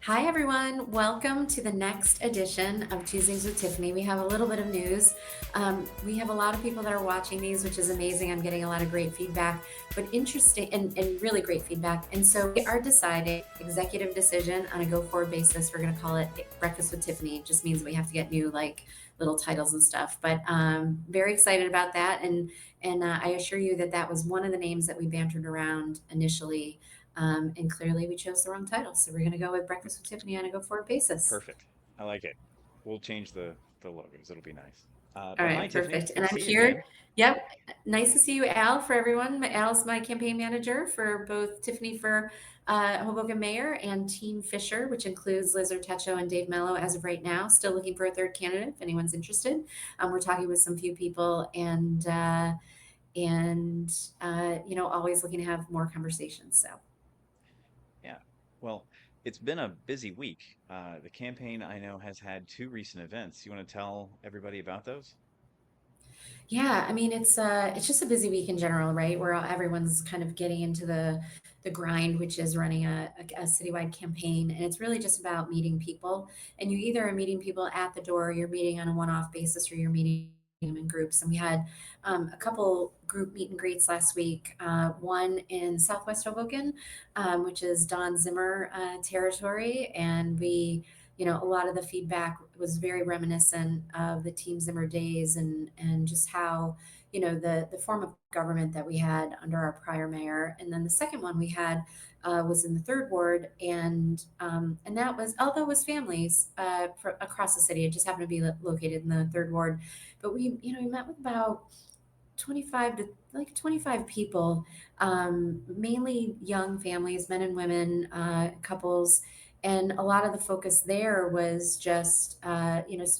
Hi, everyone. Welcome to the next edition of Tuesdays with Tiffany. We have a little bit of news. We have a lot of people that are watching these, which is amazing. I'm getting a lot of great feedback, but interesting and really great feedback. And so we are deciding executive decision on a go forward basis. We're going to call it Breakfast with Tiffany. It just means we have to get new like little titles and stuff. But very excited about that. And I assure you that that was one of the names that we bantered around initially, and clearly we chose the wrong title. So we're going to go with Breakfast with Tiffany on a go forward basis. Perfect. I like it. We'll change the logos. It'll be nice. All But hi, right, Tiffany. perfect. It's good And to I'm see you here. again. Yep. Nice to see you, Al, for everyone. Al's my campaign manager for both Tiffany for Hoboken Mayor and Team Fisher, which includes Liz Ortecho and Dave Mello as of right now. Still looking for a third candidate if anyone's interested. We're talking with some few people and always looking to have more conversations. So. Yeah. Well, it's been a busy week. The campaign I know has had two recent events. You want to tell everybody about those? Yeah, I mean it's just a busy week in general, right? Where everyone's kind of getting into the grind, which is running a citywide campaign, and it's really just about meeting people. And you either are meeting people at the door, you're meeting on a one-off basis, or you're meeting them in groups. And we had a couple group meet and greets last week. One in Southwest Hoboken, which is Don Zimmer territory, and a lot of the feedback was very reminiscent of the Team Zimmer days and just how, the form of government that we had under our prior mayor. And then the second one we had was in the third ward, and that was, although it was families across the city, it just happened to be located in the third ward. But we met with about 25 to like 25 people, mainly young families, men and women, couples. And a lot of the focus there was just,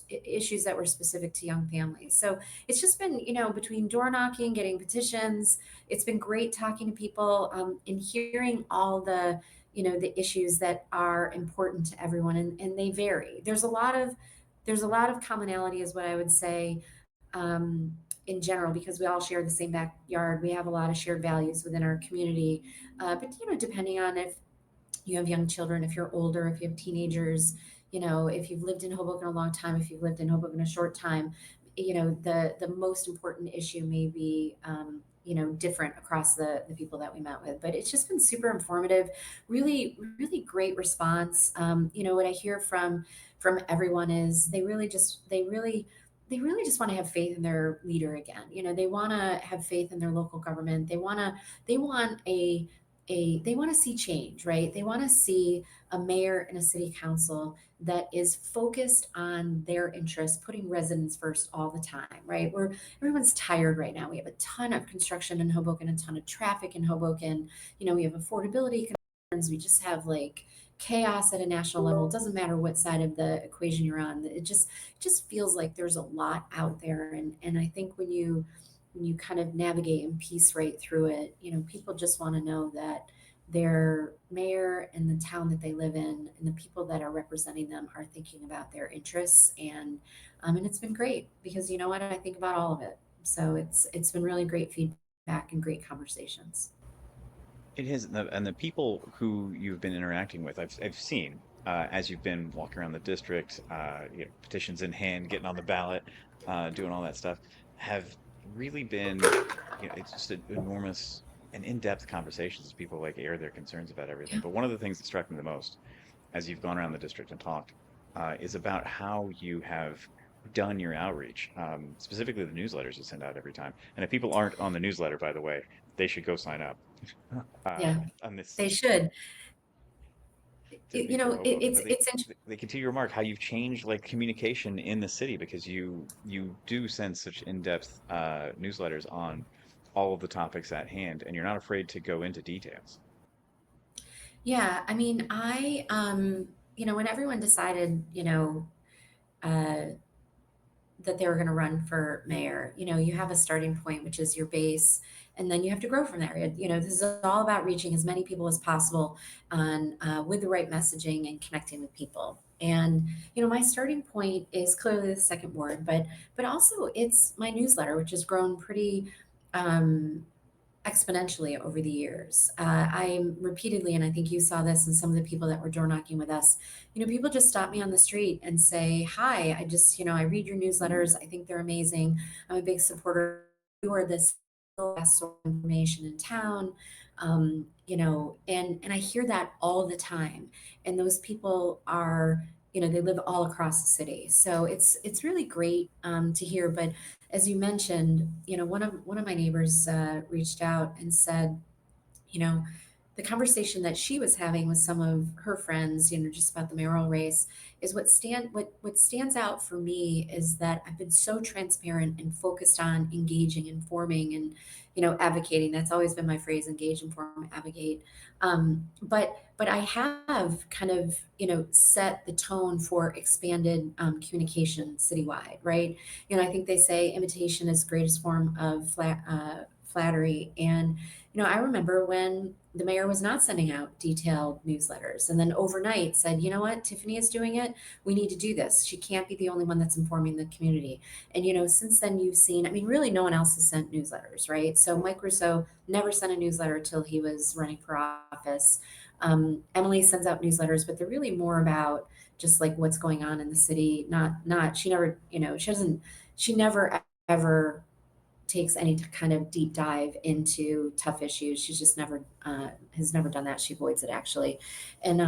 issues that were specific to young families. So it's just been, between door knocking, getting petitions, it's been great talking to people, and hearing all the issues that are important to everyone. And they vary. There's a lot of commonality is what I would say, in general, because we all share the same backyard. We have a lot of shared values within our community. But depending on if you have young children, if you're older, if you have teenagers, if you've lived in Hoboken a long time, if you've lived in Hoboken a short time, the most important issue may be, different across the people that we met with. But it's just been super informative, really, really great response. What I hear from everyone is they really just want to have faith in their leader again. They want to have faith in their local government. They want to see change, right? They want to see a mayor and a city council that is focused on their interests, putting residents first all the time, right? Where everyone's tired right now. We have a ton of construction in Hoboken, a ton of traffic in Hoboken. We have affordability concerns. We just have like chaos at a national level. It doesn't matter what side of the equation you're on. It just feels like there's a lot out there. And I think when you kind of navigate and piece right through it, people just want to know that their mayor and the town that they live in and the people that are representing them are thinking about their interests. And it's been great because you know what? I think about all of it. So it's been really great feedback and great conversations. It is, and the people who you've been interacting with, I've seen as you've been walking around the district, petitions in hand, getting on the ballot, doing all that stuff, have really been, it's just an enormous and in-depth conversations as people like air their concerns about everything. Yeah. But one of the things that struck me the most as you've gone around the district and talked is about how you have done your outreach, specifically the newsletters you send out every time. And if people aren't on the newsletter, by the way, they should go sign up Yeah, on this they should. Tiffany for Hoboken. It's But it's interesting. they continue to remark how you've changed like communication in the city because you do send such in-depth newsletters on all of the topics at hand, and you're not afraid to go into details. Yeah, I mean, when everyone decided, uh, that they were going to run for mayor, you have a starting point, which is your base, and then you have to grow from there. This is all about reaching as many people as possible on with the right messaging and connecting with people. And my starting point is clearly the second ward, but also it's my newsletter, which has grown pretty. Um, exponentially over the years. I'm repeatedly, and I think you saw this in some of the people that were door knocking with us, people just stop me on the street and say, "Hi, I just, I read your newsletters. I think they're amazing. I'm a big supporter. You are this best source of information in town." And I hear that all the time. And those people are, they live all across the city. So it's really great to hear. But as you mentioned, one of my neighbors reached out and said, you know, the conversation that she was having with some of her friends, just about the mayoral race, is what stands out for me is that I've been so transparent and focused on engaging, informing, and advocating. That's always been my phrase: engage, inform, advocate. But I have kind of set the tone for expanded communication citywide, right? I think they say imitation is the greatest form of flattery, and I remember when the mayor was not sending out detailed newsletters and then overnight said, you know what, Tiffany is doing it. We need to do this. She can't be the only one that's informing the community. And, since then you've seen, I mean, really no one else has sent newsletters, right? So Mike Rousseau never sent a newsletter till he was running for office. Emily sends out newsletters, but they're really more about just like what's going on in the city. She never, she never ever takes any kind of deep dive into tough issues. She's just never has never done that. She avoids it actually. And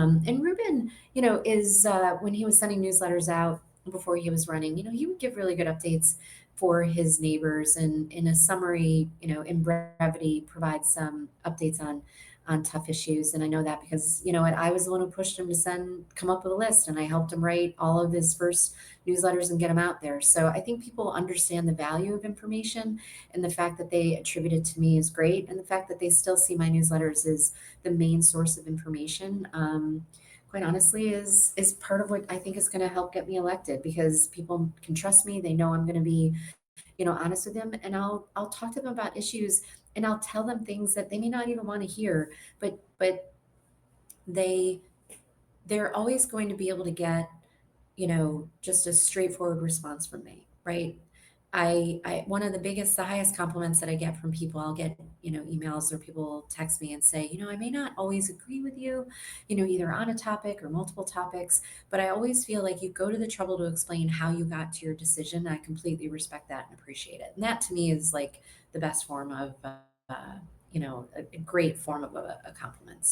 Ruben, is when he was sending newsletters out before he was running, he would give really good updates for his neighbors and in a summary, in brevity, provide some updates on tough issues. And I know that because what I was the one who pushed him to come up with a list, and I helped him write all of his first newsletters and get them out there. So I think people understand the value of information, and the fact that they attribute it to me is great, and the fact that they still see my newsletters as the main source of information, quite honestly, is part of what I think is going to help get me elected, because people can trust me. They know I'm going to be honest with them, and I'll talk to them about issues, and I'll tell them things that they may not even want to hear, but they they're always going to be able to get just a straightforward response from me, right? One of the highest compliments that I get from people, I'll get, emails, or people will text me and say, I may not always agree with you, either on a topic or multiple topics, but I always feel like you go to the trouble to explain how you got to your decision. I completely respect that and appreciate it. And that to me is like the best form of, a great form of a compliment.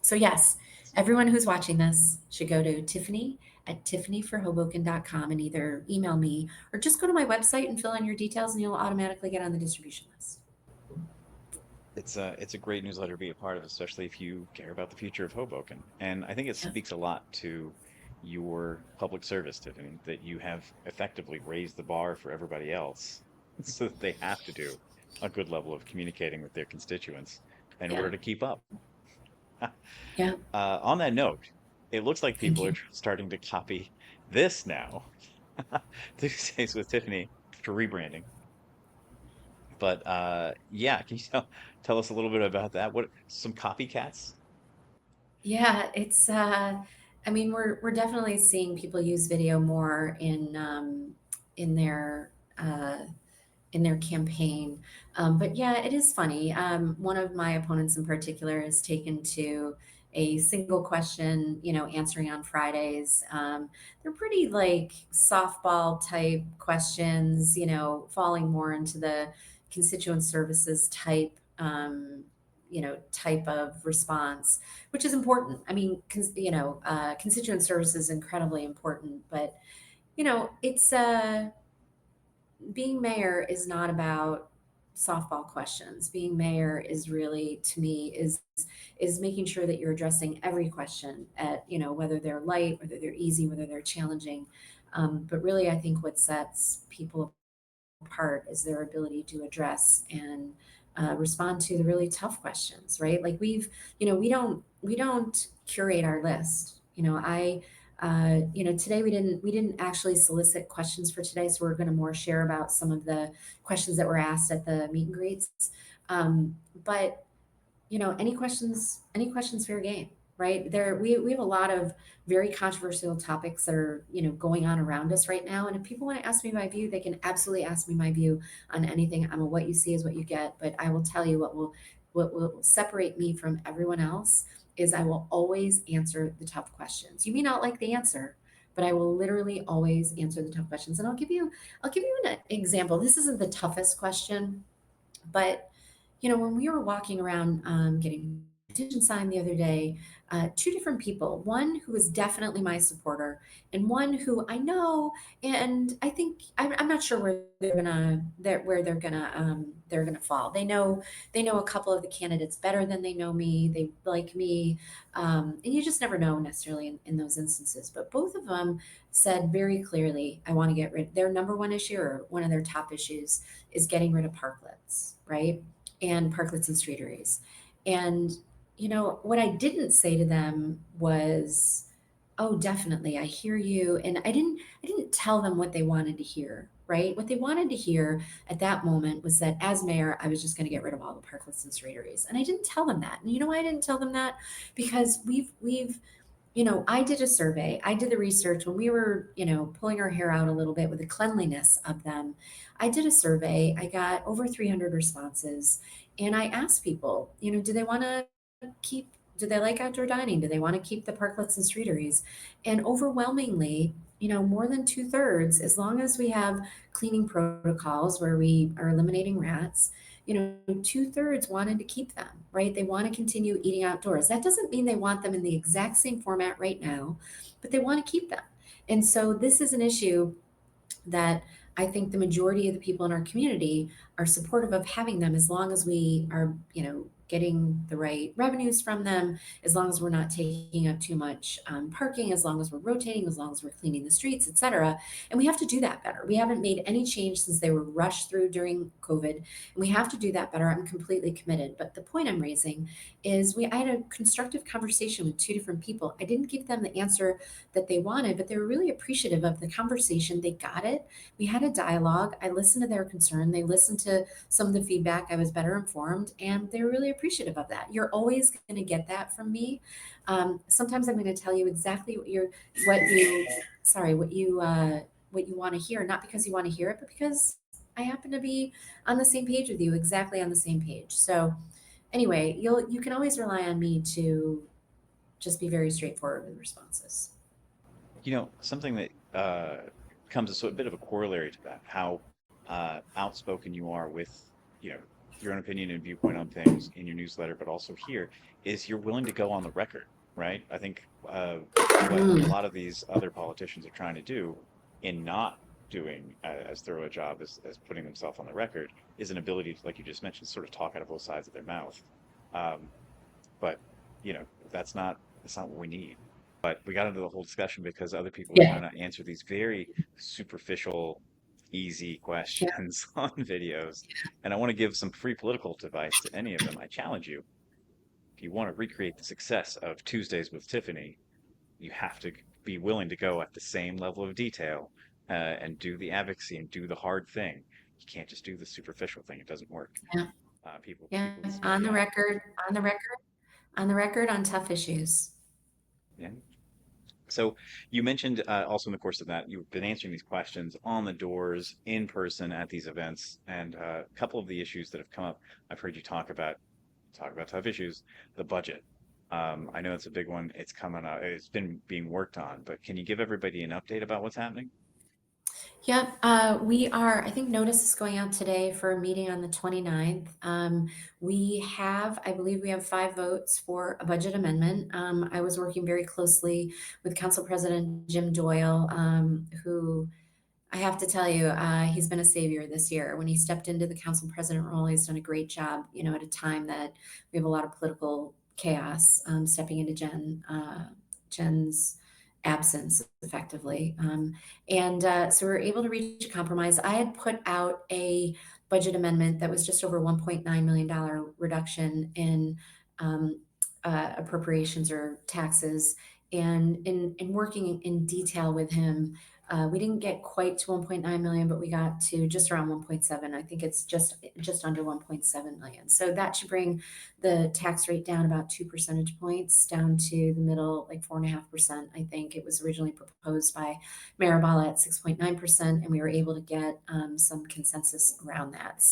So yes, everyone who's watching this should go to Tiffany at tiffanyforhoboken.com and either email me or just go to my website and fill in your details, and you'll automatically get on the distribution list. It's a great newsletter to be a part of, especially if you care about the future of Hoboken. And I think it Yeah. speaks a lot to your public service, Tiffany, that you have effectively raised the bar for everybody else so that they have to do a good level of communicating with their constituents in Yeah. order to keep up. Yeah. On that note, it looks like Thank people are you. starting to copy this now. Tuesdays with Tiffany for rebranding. But yeah, can you tell us a little bit about that? What some copycats? Yeah, I mean, we're definitely seeing people use video more in their uh in their campaign. But yeah, it is funny. One of my opponents in particular has taken to a single question, answering on Fridays. They're pretty like softball type questions, falling more into the constituent services type of response, which is important. I mean, constituent service is incredibly important, but it's being mayor is not about softball questions. Being mayor is really, to me, is making sure that you're addressing every question at, whether they're light, whether they're easy, whether they're challenging. But really, I think what sets people apart is their ability to address and respond to the really tough questions, right? Like we don't curate our list. Today we didn't actually solicit questions for today, so we're going to more share about some of the questions that were asked at the meet and greets. But any questions fair game, right? We have a lot of very controversial topics that are, going on around us right now. And if people want to ask me my view, they can absolutely ask me my view on anything. I'm a what you see is what you get, but I will tell you what will separate me from everyone else is I will always answer the tough questions. You may not like the answer, but I will literally always answer the tough questions. And I'll give you an example. This isn't the toughest question, but when we were walking around getting petition signed the other day, two different people, one who is definitely my supporter, and one who I know, and I think I'm not sure where they're gonna fall. They know a couple of the candidates better than they know me. They like me, and you just never know necessarily in those instances. But both of them said very clearly, I want to get rid. Their number one issue or one of their top issues is getting rid of parklets, right? And parklets and streeteries. And what I didn't say to them was, "Oh, definitely, I hear you." And I didn't tell them what they wanted to hear, right? What they wanted to hear at that moment was that as mayor, I was just going to get rid of all the parklets and streeteries. And I didn't tell them that. And you know why I didn't tell them that? Because I did a survey. I did the research when we were, pulling our hair out a little bit with the cleanliness of them. I did a survey. I got over 300 responses. And I asked people, do they want to keep, do they like outdoor dining? Do they want to keep the parklets and streeteries? And overwhelmingly, more than two-thirds, as long as we have cleaning protocols where we are eliminating rats, two-thirds wanted to keep them, right? They want to continue eating outdoors. That doesn't mean they want them in the exact same format right now, but they want to keep them. And so this is an issue that I think the majority of the people in our community are supportive of having them as long as we are, getting the right revenues from them, as long as we're not taking up too much parking, as long as we're rotating, as long as we're cleaning the streets, et cetera. And we have to do that better. We haven't made any change since they were rushed through during COVID, and we have to do that better. I'm completely committed. But the point I'm raising is I had a constructive conversation with two different people. I didn't give them the answer that they wanted, but they were really appreciative of the conversation. They got it. We had a dialogue. I listened to their concern. They listened to some of the feedback. I was better informed, and they were really appreciative of that. You're always going to get that from me. Sometimes I'm going to tell you exactly what you, sorry, what you want to hear, not because you want to hear it, but because I happen to be on the same page with you, exactly on the same page. So anyway, you can always rely on me to just be very straightforward with responses. Something that comes as a bit of a corollary to that, how outspoken you are with, you know, your own opinion and viewpoint on things in your newsletter, but also here, is you're willing to go on the record, right? I think what a Mm, lot of these other politicians are trying to do in not doing as thorough a job as putting themselves on the record is an ability to, like you just mentioned, sort of talk out of both sides of their mouth. Um, but that's not what we need. But we got into the whole discussion because other people were yeah, trying to answer these very superficial, easy yeah, questions on videos. And I want to give some free political advice to any of them. I challenge you, if you want to recreate the success of Tuesdays with Tiffany, you have to be willing to go at the same level of detail and do the advocacy and do the hard thing. You can't just do the superficial thing. It doesn't work. yeah, yeah. People need to know On the the outcomes. record, on the record, on the record on tough issues. Yeah. So you mentioned also in the course of that, you've been answering these questions on the doors, in person at these events, and a couple of the issues that have come up, I've heard you talk about tough issues, the budget. I know it's a big one. It's coming up. It's been being worked on, but can you give everybody an update about what's happening? Yep, I think notice is going out today for a meeting on the 29th. I believe we have 5 votes for a budget amendment. I was working very closely with Council President Jim Doyle, who I have to tell you, he's been a savior this year. When he stepped into the council president role, he's done a great job, at a time that we have a lot of political chaos, stepping into Jen's absence effectively. So we were able to reach a compromise. I had put out a budget amendment that was just over $1.9 million reduction in appropriations or taxes. And in working in detail with him, We didn't get quite to 1.9 million, but we got to just around 1.7. I think it's just under 1.7 million. So that should bring the tax rate down about 2 percentage points, down to the middle, like 4.5%. I think it was originally proposed by Mayoral at 6.9%, and we were able to get some consensus around that.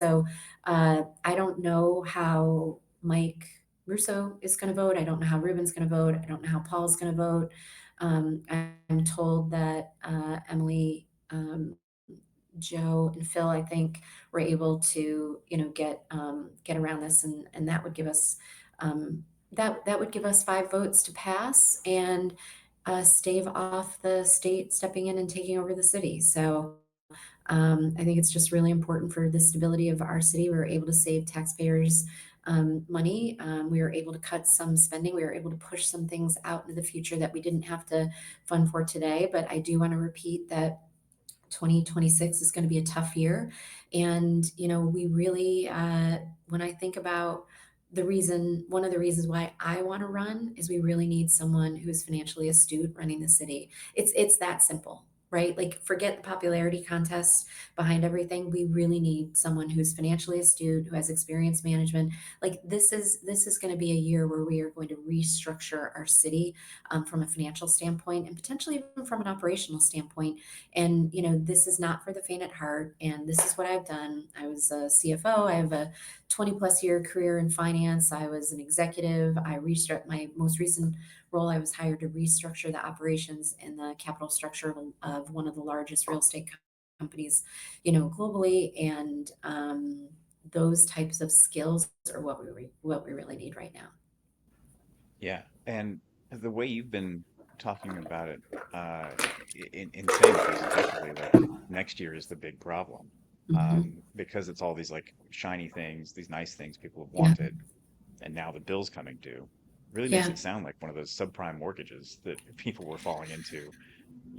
So I don't know how Mike Russo is going to vote. I don't know how Ruben's going to vote. I don't know how Paul's going to vote. I'm told that Emily, Joe, and Phil, I think, were able to, get around this, and that would give us that would give us 5 votes to pass and stave off the state stepping in and taking over the city. So I think it's just really important for the stability of our city. We were able to save taxpayers money. We were able to cut some spending. We were able to push some things out into the future that we didn't have to fund for today. But I do want to repeat that 2026 is going to be a tough year. And, we really, when I think about one of the reasons why I want to run is we really need someone who's financially astute running the city. It's that simple, right? Like, forget the popularity contest behind everything. We really need someone who's financially astute, who has experience management. Like, this is going to be a year where we are going to restructure our city from a financial standpoint, and potentially even from an operational standpoint. And, this is not for the faint at heart. And this is what I've done. I was a CFO. I have a 20 plus year career in finance. I was an executive. I restructured my most recent role. I was hired to restructure the operations and the capital structure of one of the largest real estate companies, globally. And those types of skills are what we really need right now. Yeah, and the way you've been talking about it, in saying just effectively that next year is the big problem, Hmm. because it's all these like shiny things, these nice things people have Yeah. wanted, and now the bill's coming due. Really makes Yeah. it sound like one of those subprime mortgages that people were falling into,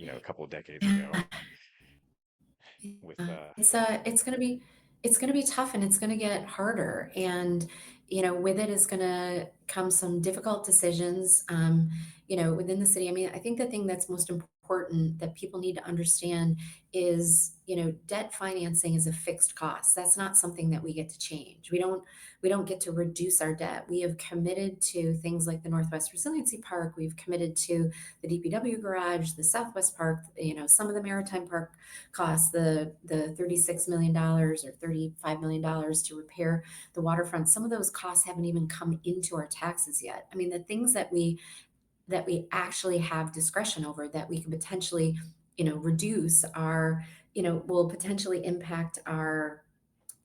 a couple of decades ago. Yeah. With It's gonna be tough, and it's gonna get harder. And with it is gonna come some difficult decisions. Within the city. I mean, I think the thing that's most important that people need to understand is, debt financing is a fixed cost. That's not something that we get to change. We don't get to reduce our debt. We have committed to things like the Northwest Resiliency Park. We've committed to the DPW garage, the Southwest Park, some of the Maritime Park costs, the $36 million or $35 million to repair the waterfront. Some of those costs haven't even come into our taxes yet. I mean, the things that we actually have discretion over, that we can potentially, reduce, our, will potentially impact our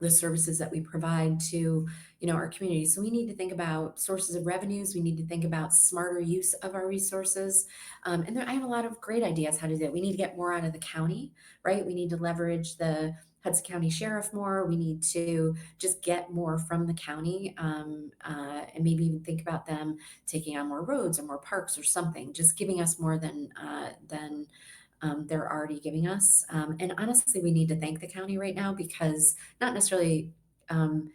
the services that we provide to, our community. So we need to think about sources of revenues. We need to think about smarter use of our resources. I have a lot of great ideas how to do that. We need to get more out of the county, right? We need to leverage the Hudson County Sheriff more. We need to just get more from the county, and maybe even think about them taking on more roads or more parks or something, just giving us more than they're already giving us. And honestly, we need to thank the county right now, because not necessarily, um,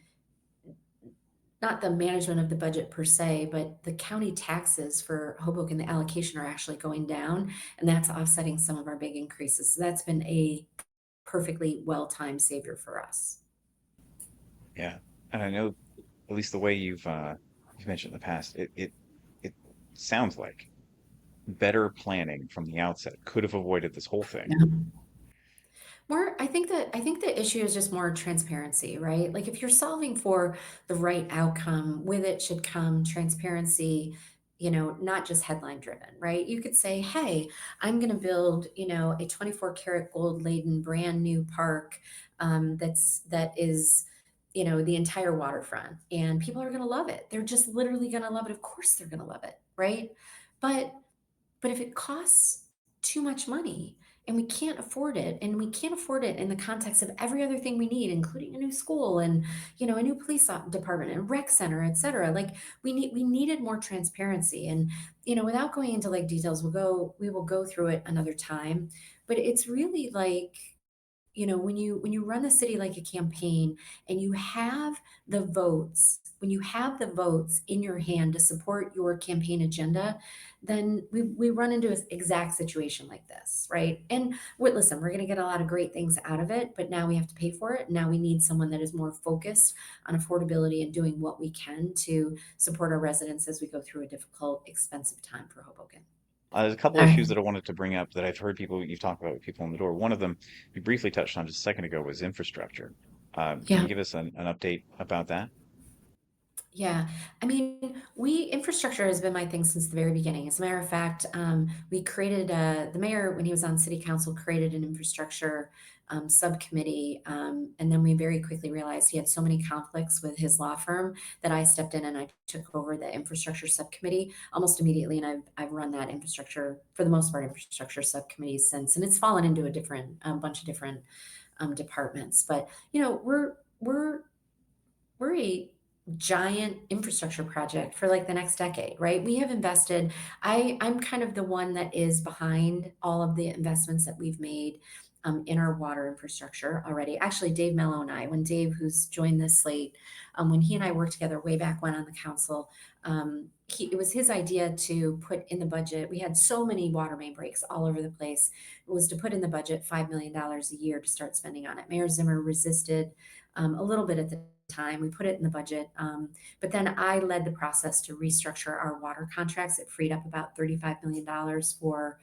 not the management of the budget per se, but the county taxes for Hoboken, the allocation, are actually going down, and that's offsetting some of our big increases. So that's been a perfectly well-timed savior for us. Yeah, and I know at least the way you've mentioned in the past, it sounds like better planning from the outset could have avoided this whole thing. Yeah. I think the issue is just more transparency, right? Like, if you're solving for the right outcome, with it should come transparency, not just headline driven, right? You could say, "Hey, I'm going to build, a 24 karat gold laden brand new park, that is, the entire waterfront, and people are going to love it. They're just literally going to love it. Of course, they're going to love it, right? But but if it costs too much money, and we can't afford it, and we can't afford it in the context of every other thing we need, including a new school, and a new police department and rec center, et cetera, like, we needed more transparency. And without going into like details, we will go through it another time. But it's really like, when you run the city like a campaign and you have the votes, when you have the votes in your hand to support your campaign agenda, then we run into an exact situation like this, right? And listen, we're going to get a lot of great things out of it, but now we have to pay for it. Now we need someone that is more focused on affordability and doing what we can to support our residents as we go through a difficult, expensive time for Hoboken. There's a couple All right. issues that I wanted to bring up that I've heard people you've talked about with people in the door. One of them we briefly touched on just a second ago was infrastructure. Can you Yeah. give us an update about that? Yeah, I mean, we infrastructure has been my thing since the very beginning. As a matter of fact, we created the mayor when he was on city council created an infrastructure subcommittee, and then we very quickly realized he had so many conflicts with his law firm that I stepped in and I took over the infrastructure subcommittee almost immediately, and I've run that infrastructure for the most part infrastructure subcommittee since, and it's fallen into a different bunch of different departments. But we're a giant infrastructure project for like the next decade, right? We have invested. I'm kind of the one that is behind all of the investments that we've made in our water infrastructure already. Actually, Dave Mello and I, when Dave, who's joined this slate, when he and I worked together way back when on the council, it was his idea to put in the budget. We had so many water main breaks all over the place. It was to put in the budget $5 million a year to start spending on it. Mayor Zimmer resisted a little bit at the time. We put it in the budget. But then I led the process to restructure our water contracts. It freed up about $35 million for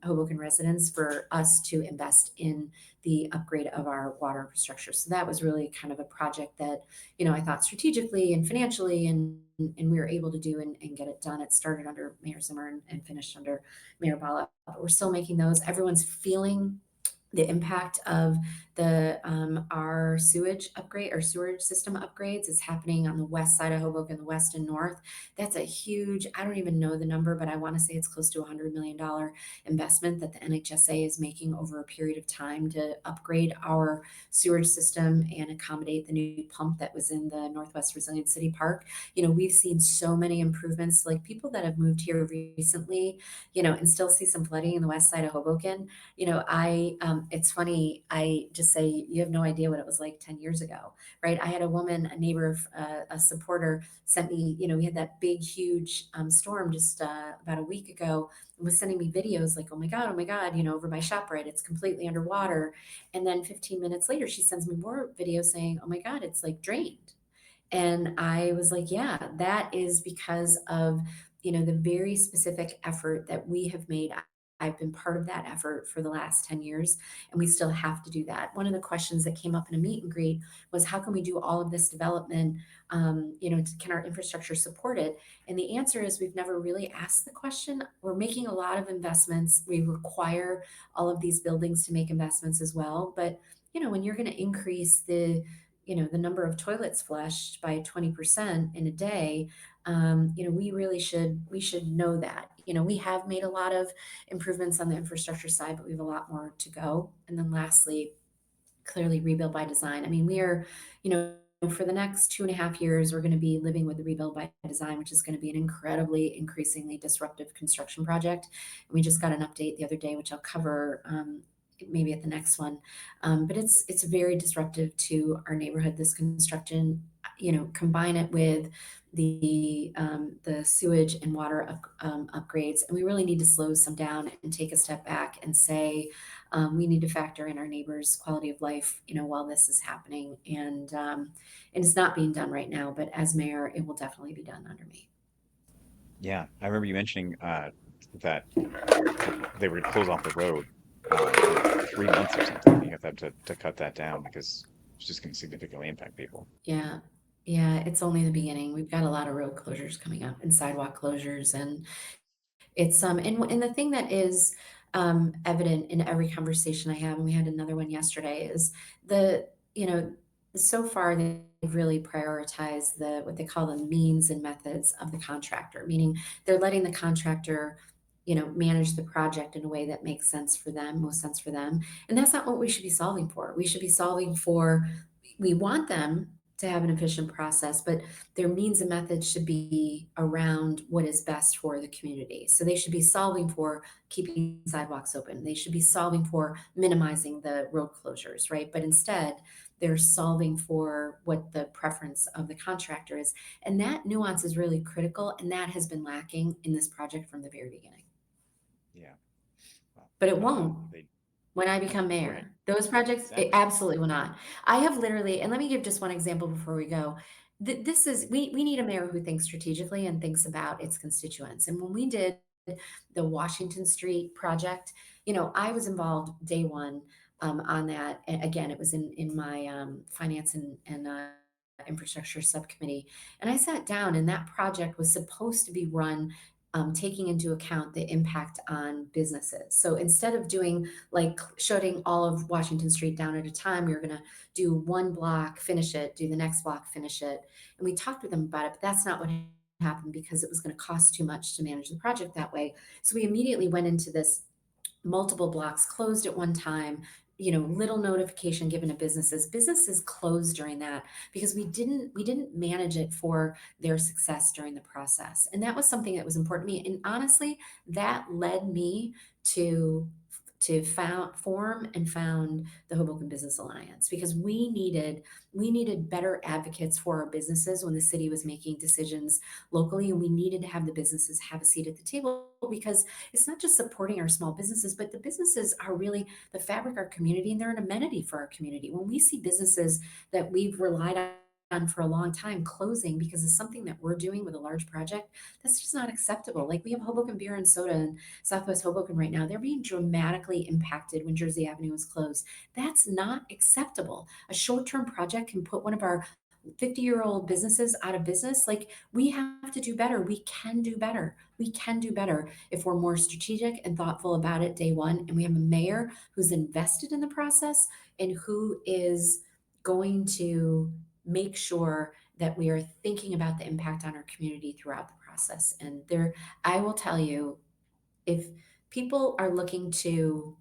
Hoboken residents for us to invest in the upgrade of our water infrastructure. So that was really kind of a project that, I thought strategically and financially and we were able to do and get it done. It started under Mayor Zimmer and finished under Mayor Bala. But we're still making those. Everyone's feeling the impact of the our sewage upgrade or sewerage system upgrades is happening on the west side of Hoboken, the west and north. That's a huge, I don't even know the number, but I want to say it's close to $100 million investment that the NHSA is making over a period of time to upgrade our sewage system and accommodate the new pump that was in the Northwest Resilient City Park. We've seen so many improvements, like people that have moved here recently, and still see some flooding in the west side of Hoboken. It's funny. I just say you have no idea what it was like 10 years ago, right? I had a woman, a neighbor, a supporter sent me, we had that big, huge storm just about a week ago and was sending me videos like, oh my God, over my ShopRite, it's completely underwater. And then 15 minutes later, she sends me more videos saying, oh my God, it's like drained. And I was like, yeah, that is because of, the very specific effort that we have made. I've been part of that effort for the last 10 years, and we still have to do that. One of the questions that came up in a meet and greet was, how can we do all of this development? Can our infrastructure support it? And the answer is we've never really asked the question. We're making a lot of investments. We require all of these buildings to make investments as well. But, when you're going to increase the number of toilets flushed by 20% in a day, we should know that. We have made a lot of improvements on the infrastructure side, but we have a lot more to go. And then lastly, clearly rebuild by design. I mean, we are, for the next 2.5 years, we're going to be living with the rebuild by design, which is going to be an incredibly, increasingly disruptive construction project. And we just got an update the other day, which I'll cover maybe at the next one. But it's very disruptive to our neighborhood. This construction, combine it with the sewage and water upgrades, and we really need to slow some down and take a step back and say we need to factor in our neighbors' quality of life, while this is happening, and it's not being done right now. But as mayor, it will definitely be done under me. Yeah, I remember you mentioning that they were going to close off the road for 3 months or something. You have to cut that down because it's just going to significantly impact people. Yeah. Yeah, it's only the beginning. We've got a lot of road closures coming up and sidewalk closures, and it's and the thing that is evident in every conversation I have, and we had another one yesterday, is the so far they've really prioritized the what they call the means and methods of the contractor, meaning they're letting the contractor manage the project in a way that makes sense for them, most sense for them, and that's not what we should be solving for. We should be solving for, we want them to have an efficient process, but their means and methods should be around what is best for the community. So they should be solving for keeping sidewalks open. They should be solving for minimizing the road closures, right? But instead, they're solving for what the preference of the contractor is. And that nuance is really critical, and that has been lacking in this project from the very beginning. Yeah. Well, But it won't they when I become right. mayor. Those projects, it Exactly. absolutely will not. I have literally, and let me give just one example before we go. This is, we need a mayor who thinks strategically and thinks about its constituents. And when we did the Washington Street project, I was involved day one on that. Again, it was in my finance and infrastructure subcommittee. And I sat down, and that project was supposed to be run taking into account the impact on businesses. So instead of doing like shutting all of Washington Street down at a time, we were going to do one block, finish it, do the next block, finish it. And we talked with them about it, but that's not what happened because it was going to cost too much to manage the project that way. So we immediately went into this multiple blocks closed at one time, little notification given to businesses closed during that because we didn't manage it for their success during the process. And that was something that was important to me, and honestly that led me to form and found the Hoboken Business Alliance because we needed better advocates for our businesses when the city was making decisions locally, and we needed to have the businesses have a seat at the table because it's not just supporting our small businesses, but the businesses are really the fabric of our community, and they're an amenity for our community. When we see businesses that we've relied on for a long time closing because of something that we're doing with a large project, that's just not acceptable. Like we have Hoboken Beer and Soda in Southwest Hoboken right now. They're being dramatically impacted when Jersey Avenue is closed. That's not acceptable. A short-term project can put one of our 50-year-old businesses out of business. Like we have to do better. We can do better. We can do better if we're more strategic and thoughtful about it day one. And we have a mayor who's invested in the process and who is going to make sure that we are thinking about the impact on our community throughout the process. And I will tell you, if people are looking to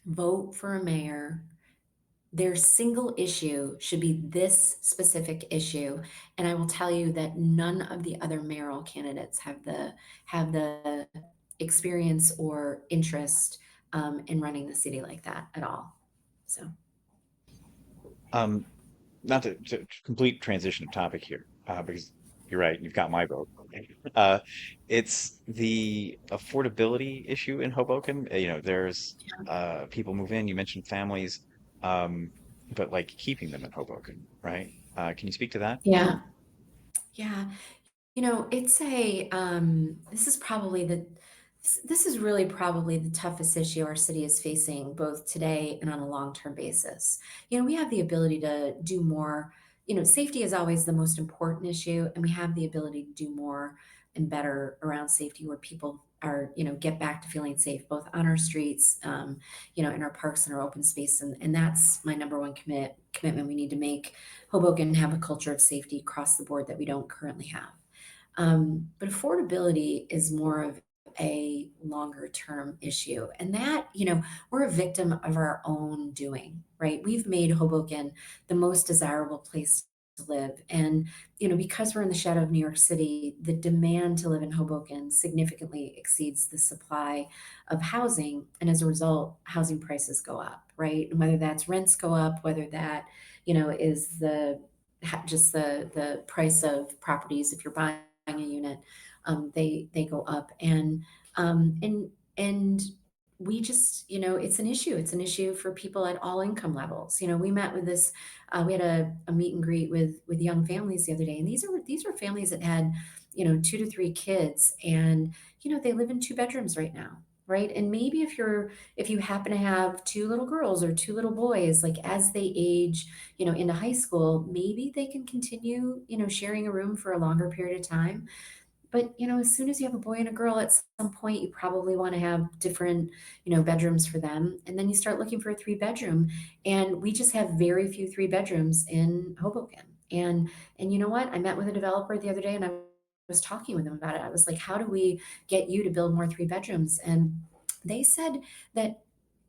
vote for a mayor, their single issue should be this specific issue. And I will tell you that none of the other mayoral candidates have the experience or interest in running the city like that at all. So Um, Not to complete transition of topic here, because you're right, you've got my vote. Uh, it's the affordability issue in Hoboken. There's people move in, you mentioned families, um, but like keeping them in Hoboken, right? Can you speak to that? yeah, yeah. It's this is really probably the toughest issue our city is facing both today and on a long-term basis. We have the ability to do more. Safety is always the most important issue, and we have the ability to do more and better around safety where people are, get back to feeling safe both on our streets, in our parks and our open space. And that's my number one commitment we need to make Hoboken have a culture of safety across the board that we don't currently have. But affordability is more of a longer term issue. And that, we're a victim of our own doing, right? We've made Hoboken the most desirable place to live. And, because we're in the shadow of New York City, the demand to live in Hoboken significantly exceeds the supply of housing. And as a result, housing prices go up, right? And whether that's rents go up, whether that, is just the price of properties if you're buying a unit, they go up, and we just, it's an issue. It's an issue for people at all income levels. We met with this, we had a meet and greet with young families the other day, and these are families that had, 2 to 3 kids, and they live in 2 bedrooms right now. Right. And maybe if you happen to have 2 little girls or 2 little boys, like as they age, into high school, maybe they can continue, sharing a room for a longer period of time. But, as soon as you have a boy and a girl, at some point, you probably want to have different, bedrooms for them. And then you start looking for a 3 bedroom. And we just have very few 3 bedrooms in Hoboken. And you know what? I met with a developer the other day, and I was talking with them about it. I was like, how do we get you to build more 3 bedrooms? And they said that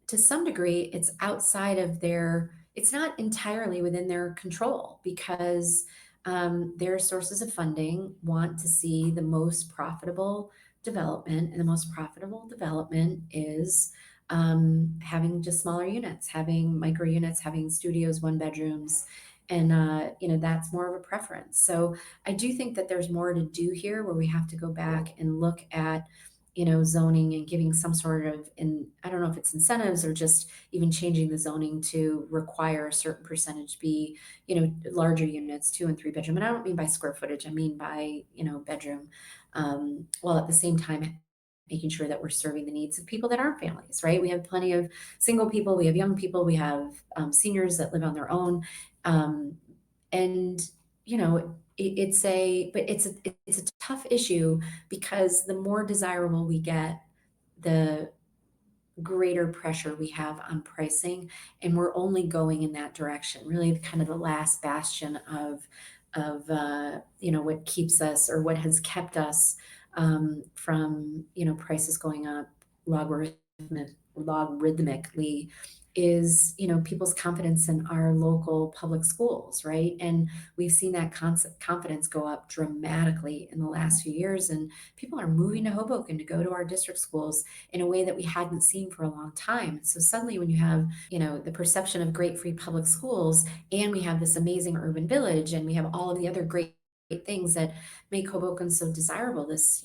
to some degree, it's outside of their it's not entirely within their control because their sources of funding want to see the most profitable development, and the most profitable development is having just smaller units, having micro units, having studios, one bedrooms, and that's more of a preference. So I do think that there's more to do here, where we have to go back and look at zoning and giving some sort of, in I don't know if it's incentives or just even changing the zoning to require a certain percentage be, larger units, 2 and 3 bedroom. And I don't mean by square footage, I mean by, bedroom, while at the same time making sure that we're serving the needs of people that aren't families, right? We have plenty of single people, we have young people, we have seniors that live on their own. Um, and, it's a tough issue because the more desirable we get, the greater pressure we have on pricing, and we're only going in that direction. Really, kind of the last bastion of what keeps us, or what has kept us from prices going up logarithmically, is people's confidence in our local public schools, right? And we've seen that confidence go up dramatically in the last few years, and people are moving to Hoboken to go to our district schools in a way that we hadn't seen for a long time. So suddenly when you have, the perception of great free public schools, and we have this amazing urban village, and we have all of the other great things that make Hoboken so desirable, this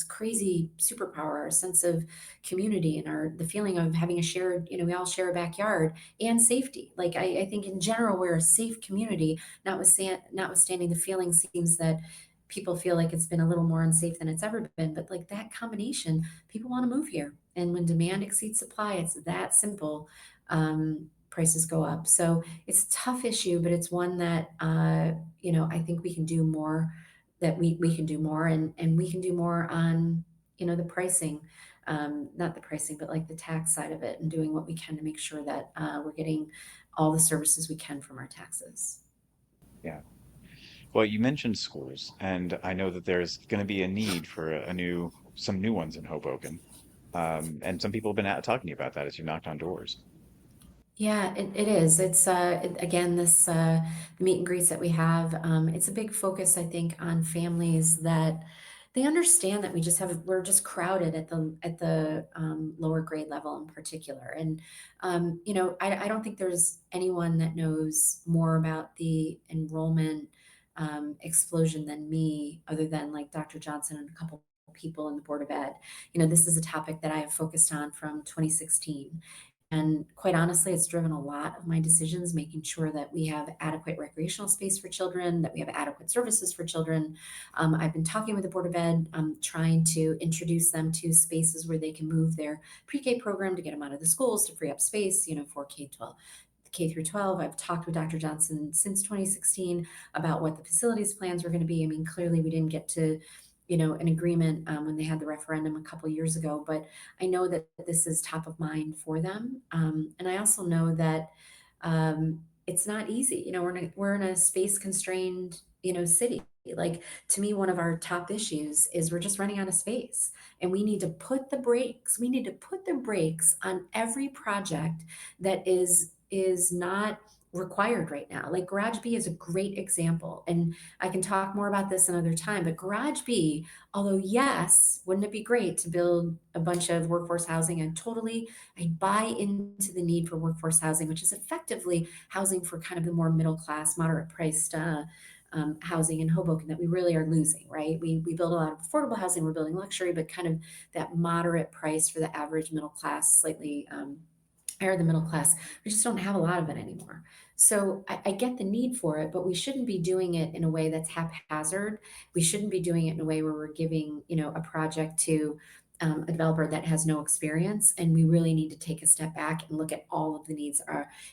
crazy superpower, our sense of community, and the feeling of having a shared, we all share a backyard, and safety. Like I think in general we're a safe community, notwithstanding the feeling seems that people feel like it's been a little more unsafe than it's ever been. But like that combination, people want to move here. And when demand exceeds supply, it's that simple. Prices go up. So it's a tough issue, but it's one that, I think we can do more, that we can do more, and we can do more on, the pricing, not the pricing, but like the tax side of it, and doing what we can to make sure that we're getting all the services we can from our taxes. Yeah. Well, you mentioned schools, and I know that there's going to be a need for some new ones in Hoboken. And some people have been talking to you about that as you knocked on doors. Yeah, it is. It's again, this the meet and greets that we have. It's a big focus, I think, on families that they understand that we're just crowded at the lower grade level in particular. And I don't think there's anyone that knows more about the enrollment explosion than me, other than like Dr. Johnson and a couple people in the Board of Ed. This is a topic that I have focused on from 2016, and quite honestly, it's driven a lot of my decisions, making sure that we have adequate recreational space for children, that we have adequate services for children. I've been talking with the Board of Ed, trying to introduce them to spaces where they can move their pre-K program to get them out of the schools to free up space, for K-12. K through 12. I've talked with Dr. Johnson since 2016 about what the facilities plans were going to be. I mean, clearly we didn't get to, an agreement when they had the referendum a couple years ago, but I know that this is top of mind for them. And I also know that it's not easy. We're in a space constrained, city. Like, to me, one of our top issues is we're just running out of space, and we need to put the brakes. We need to put the brakes on every project that is not required right now. Like Garage B is a great example, and I can talk more about this another time. But Garage B, although yes, wouldn't it be great to build a bunch of workforce housing? I buy into the need for workforce housing, which is effectively housing for kind of the more middle class, moderate priced housing in Hoboken that we really are losing, right? We build a lot of affordable housing, we're building luxury, but kind of that moderate price for the average middle class, slightly higher than middle class. We just don't have a lot of it anymore. So I get the need for it, but we shouldn't be doing it in a way that's haphazard. We shouldn't be doing it in a way where we're giving, a project to a developer that has no experience. And we really need to take a step back and look at all of the needs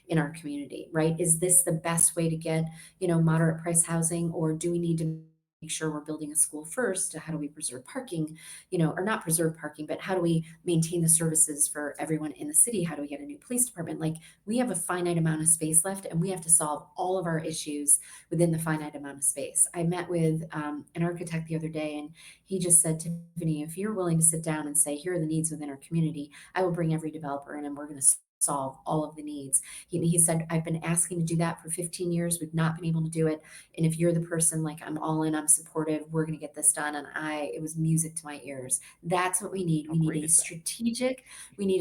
in our community, right? Is this the best way to get, moderate price housing, or do we need to make sure we're building a school first? How do we preserve parking, or not preserve parking, but how do we maintain the services for everyone in the city? How do we get a new police department? Like, we have a finite amount of space left, and we have to solve all of our issues within the finite amount of space. I met with an architect the other day, and he just said, Tiffany, if you're willing to sit down and say, here are the needs within our community, I will bring every developer in, and we're going to solve all of the needs. He said, I've been asking to do that for 15 years. We've not been able to do it. And if you're the person, like, I'm all in, I'm supportive, we're going to get this done. And it was music to my ears. That's what we need. How We need great a is that?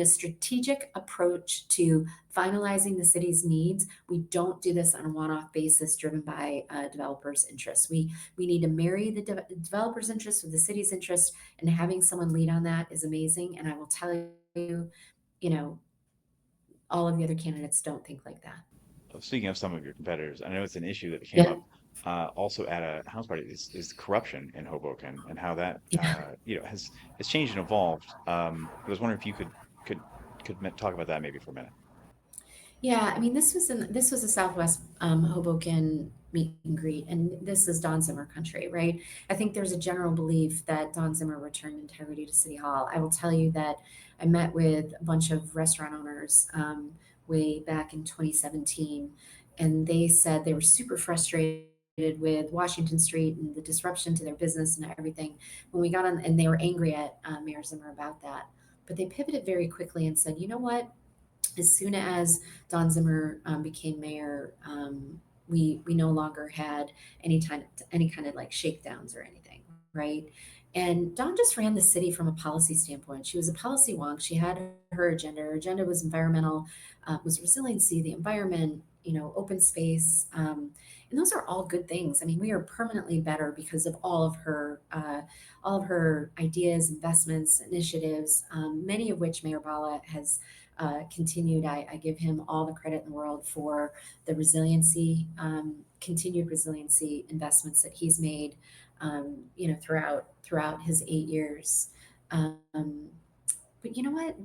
strategic approach to finalizing the city's needs. We don't do this on a one-off basis driven by developers' interests. We need to marry the developers' interests with the city's interest, and having someone lead on that is amazing. And I will tell you, you know, all of the other candidates don't think like that. Speaking of some of your competitors, I know it's an issue that came up Yeah, also at a house party is corruption in Hoboken and how that yeah. has changed and evolved. I was wondering if you could talk about that maybe for a minute. Yeah, I mean, this was a Southwest Hoboken meet and greet, and this is Don Zimmer country, right? I think there's a general belief that Don Zimmer returned integrity to City Hall. I will tell you that I met with a bunch of restaurant owners way back in 2017, and they said they were super frustrated with Washington Street and the disruption to their business and everything. When we got on, and they were angry at Mayor Zimmer about that, but they pivoted very quickly and said, you know what? As soon as Don Zimmer became mayor, we no longer had any kind of like shakedowns or anything, right? And Dawn just ran the city from a policy standpoint. She was a policy wonk. She had her agenda. Her agenda was environmental, was resiliency, the environment, open space, and those are all good things. I mean, we are permanently better because of all of her ideas, investments, initiatives, many of which Mayor Bala has continued. I give him all the credit in the world for the resiliency, continued resiliency investments that he's made, throughout his 8 years. Um, but you know what?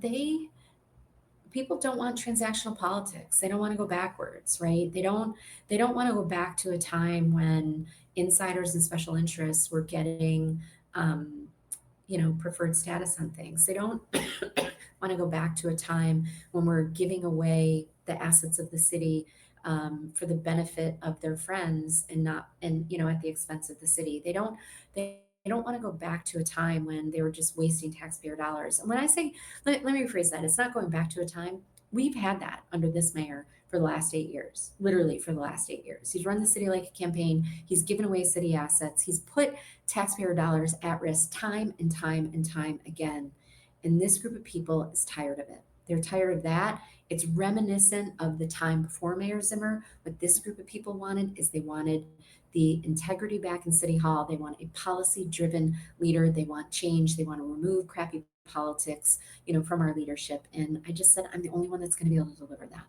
People don't want transactional politics. They don't want to go backwards, right? They don't want to go back to a time when insiders and special interests were getting um, preferred status on things. They don't want to go back to a time when we're giving away the assets of the city for the benefit of their friends and not and at the expense of the city. They don't want to go back to a time when they were just wasting taxpayer dollars. And when I say, let me rephrase that, it's not going back to a time. We've had that under this mayor for the last 8 years, literally for the last 8 years. He's run the city like a campaign. He's given away city assets. He's put taxpayer dollars at risk time and time and time again. And this group of people is tired of it. They're tired of that. It's reminiscent of the time before Mayor Zimmer. What this group of people wanted is they wanted the integrity back in City Hall. They want a policy driven leader. They want change. They want to remove crappy politics, from our leadership. And I just said, I'm the only one that's going to be able to deliver that.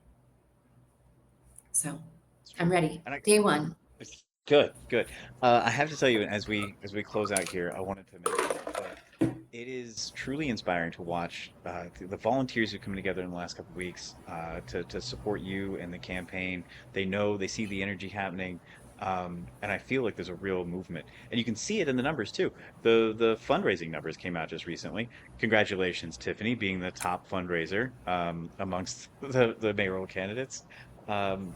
So That's I'm great. ready. And I Day one. It's good, good. I have to tell you, as we close out here, I wanted to mention that it is truly inspiring to watch the volunteers who come together in the last couple of weeks to support you and the campaign. They see the energy happening, and I feel like there's a real movement, and you can see it in the numbers too. The fundraising numbers came out just recently. Congratulations, Tiffany, being the top fundraiser amongst the mayoral candidates. Um,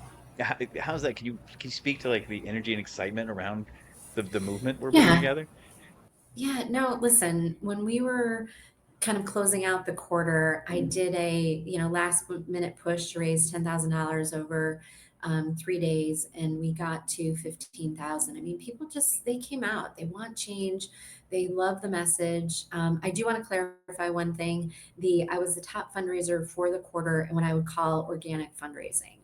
how's that? Can you speak to like the energy and excitement around the movement we're putting Yeah. together? Yeah. No, listen, when we were kind of closing out the quarter, I did a last minute push to raise $10,000 over 3 days, and we got to 15,000. I mean, people just they came out. They want change. They love the message. I do want to clarify one thing. The I was the top fundraiser for the quarter, and what I would call organic fundraising.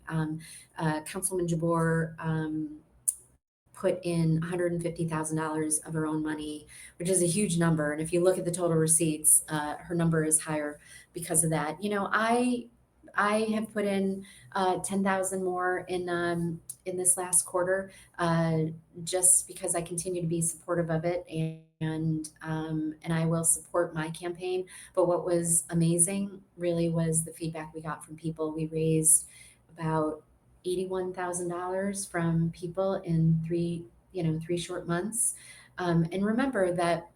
Councilman Jabor. Put in $150,000 of her own money, which is a huge number. And if you look at the total receipts, her number is higher because of that. I have put in 10,000 more in this last quarter, just because I continue to be supportive of it, and I will support my campaign. But what was amazing really was the feedback we got from people. We raised about $81,000 from people in 3 short months. And remember that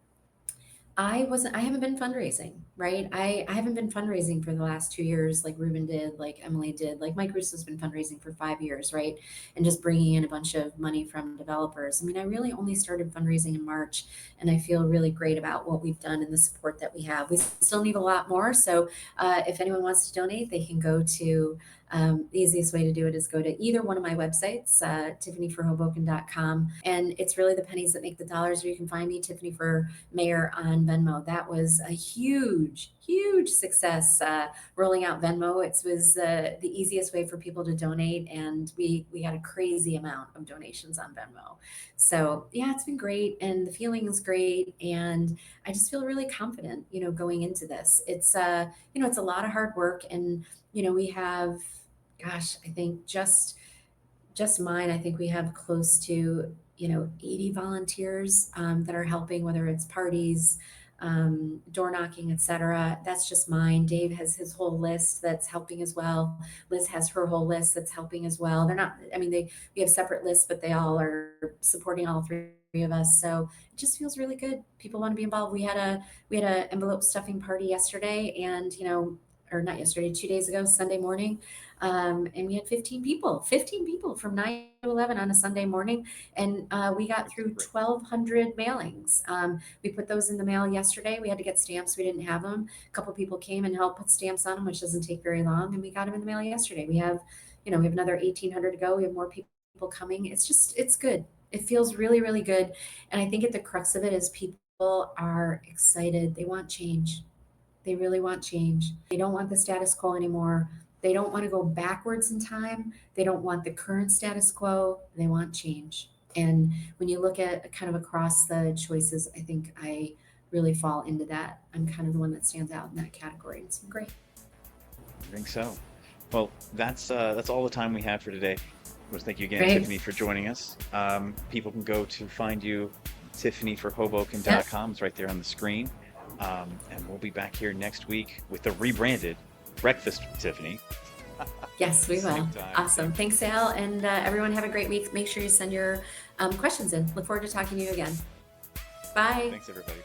I haven't been fundraising. right? I haven't been fundraising for the last 2 years like Ruben did, like Emily did, like Mike Russo's been fundraising for 5 years, right? And just bringing in a bunch of money from developers. I mean, I really only started fundraising in March, and I feel really great about what we've done and the support that we have. We still need a lot more. So if anyone wants to donate, they can go to the easiest way to do it is go to either one of my websites, tiffanyforhoboken.com. And it's really the pennies that make the dollars, or you can find me, Tiffany for Mayor on Venmo. That was a huge, huge success rolling out Venmo. It was the easiest way for people to donate, and we had a crazy amount of donations on Venmo. So yeah, it's been great, and the feeling is great, and I just feel really confident, going into this. It's it's a lot of hard work, and we have, gosh, I think just mine, I think we have close to, 80 volunteers that are helping, whether it's parties, door knocking, etc. That's just mine. Dave has his whole list that's helping as well. Liz has her whole list that's helping as well. They're not, I mean, we have separate lists, but they all are supporting all three of us. So it just feels really good. People want to be involved. We had a envelope stuffing party yesterday, and or not yesterday, 2 days ago, Sunday morning. And we had 15 people from 9 to 11 on a Sunday morning. And we got That's through great. 1,200 mailings. We put those in the mail yesterday. We had to get stamps. We didn't have them. A couple people came and helped put stamps on them, which doesn't take very long. And we got them in the mail yesterday. We have another 1,800 to go. We have more people coming. It's good. It feels really, really good. And I think at the crux of it is people are excited. They want change. They really want change. They don't want the status quo anymore. They don't want to go backwards in time. They don't want the current status quo. They want change. And when you look at kind of across the choices, I think I really fall into that. I'm kind of the one that stands out in that category. It's been great. I think so. Well, that's all the time we have for today. Well, thank you again, Great. Tiffany, for joining us. People can go to find you, Yep. tiffanyforhoboken.com. It's right there on the screen. And we'll be back here next week with the rebranded Breakfast with Tiffany. Yes, we Same will. time, Awesome. same Thanks, Al. And everyone have a great week. Make sure you send your questions in. Look forward to talking to you again. Bye. Thanks, everybody.